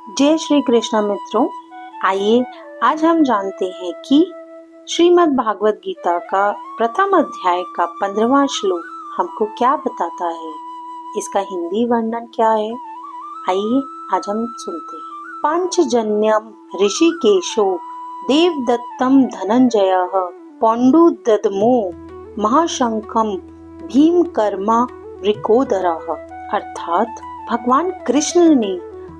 जय श्री कृष्ण मित्रों, आइए आज हम जानते हैं कि श्रीमद् भागवत गीता का प्रथम अध्याय का 15वां श्लोक हमको क्या बताता है। इसका हिंदी वर्णन क्या है, आइए आज हम सुनते हैं। पांचजन्यम ऋषिकेशो देवदत्तम धनंजयः पौंडुदद्मो महाशंखम भीमकर्मा वृकोदरः। अर्थात भगवान कृष्ण ने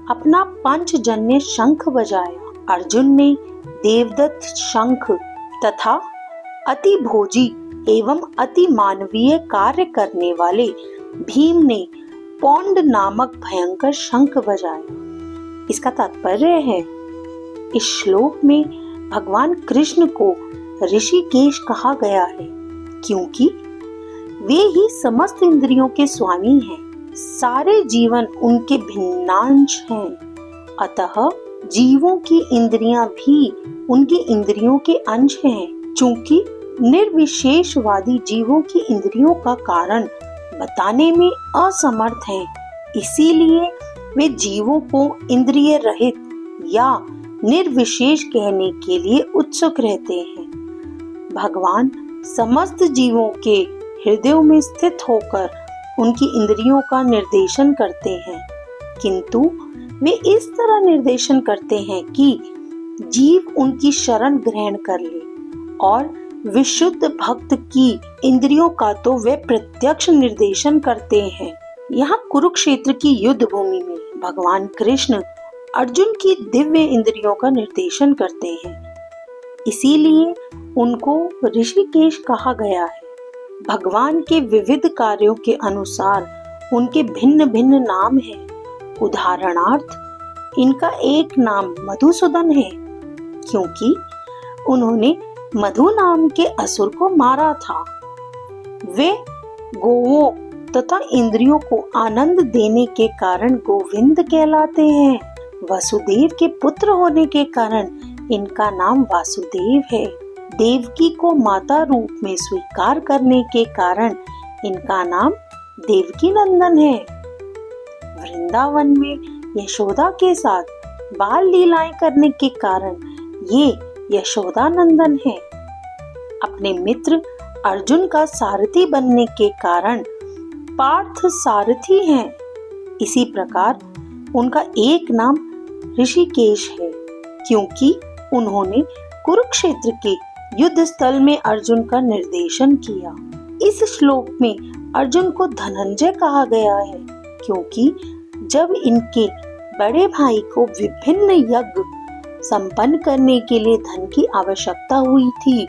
अपना पंचजन्य शंख बजाया। अर्जुन ने देवदत्त शंख तथा अति भोजी एवं अति मानवीय कार्य करने वाले भीम ने पौंड नामक भयंकर शंख बजाया। इसका तात्पर्य है, इस श्लोक में भगवान कृष्ण को ऋषिकेश कहा गया है क्योंकि वे ही समस्त इंद्रियों के स्वामी हैं। सारे जीवन उनके भिन्नांश हैं, अतः जीवों की इंद्रियां भी उनकी इंद्रियों के अंश हैं। चूंकि निर्विशेषवादी जीवों की इंद्रियों का कारण बताने में असमर्थ हैं, इसीलिए वे जीवों को इंद्रिय रहित या निर्विशेष कहने के लिए उत्सुक रहते हैं। भगवान समस्त जीवों के हृदयों में स्थित होकर उनकी इंद्रियों का निर्देशन करते हैं, किंतु वे इस तरह निर्देशन करते हैं कि जीव उनकी शरण ग्रहण कर ले, और विशुद्ध भक्त की इंद्रियों का तो वे प्रत्यक्ष निर्देशन करते हैं। यहाँ कुरुक्षेत्र की युद्ध भूमि में भगवान कृष्ण अर्जुन की दिव्य इंद्रियों का निर्देशन करते हैं, इसीलिए उनको ऋषिकेश कहा गया है। भगवान के विविध कार्यों के अनुसार उनके भिन्न भिन्न नाम हैं। उदाहरणार्थ, इनका एक नाम मधुसूदन है क्योंकि उन्होंने मधु नाम के असुर को मारा था। वे गोवों तथा इंद्रियों को आनंद देने के कारण गोविंद कहलाते हैं। वसुदेव के पुत्र होने के कारण इनका नाम वासुदेव है। देवकी को माता रूप में स्वीकार करने के कारण इनका नाम देवकी नंदन है। वृंदावन में यशोदा के साथ बाल लीलाएं करने के कारण ये यशोदा नंदन है। अपने मित्र अर्जुन का सारथी बनने के कारण पार्थ सारथी हैं। इसी प्रकार उनका एक नाम ऋषिकेश है क्योंकि उन्होंने कुरुक्षेत्र के युद्ध स्थल में अर्जुन का निर्देशन किया। इस श्लोक में अर्जुन को धनंजय कहा गया है क्योंकि जब इनके बड़े भाई को विभिन्न यज्ञ संपन्न करने के लिए धन की आवश्यकता हुई थी,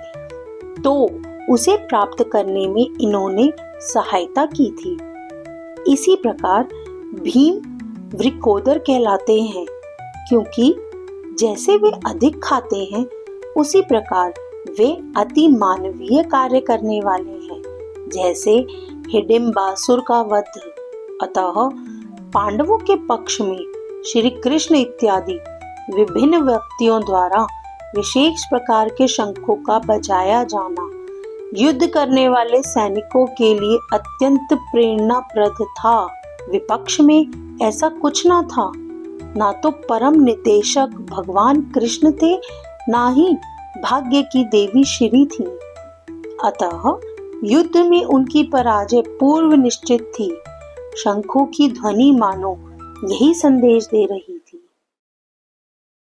तो उसे प्राप्त करने में इन्होंने सहायता की थी। इसी प्रकार भीम वृकोदर कहलाते हैं क्योंकि जैसे वे अधिक खाते हैं, उसी प्रकार वे अति मानवीय कार्य करने वाले हैं, जैसे हिडिंबासुर का वध। अतः पांडवों के पक्ष में श्री कृष्ण इत्यादि विभिन्न व्यक्तियों द्वारा विशेष प्रकार के शंखों का बजाया जाना युद्ध करने वाले सैनिकों के लिए अत्यंत प्रेरणाप्रद था। विपक्ष में ऐसा कुछ न था, ना तो परम निदेशक भगवान कृष्ण थे, ना ही भाग्य की देवी श्री थी। अतः युद्ध में उनकी पराजय पूर्व निश्चित थी। शंखों की ध्वनि मानो यही संदेश दे रही थी।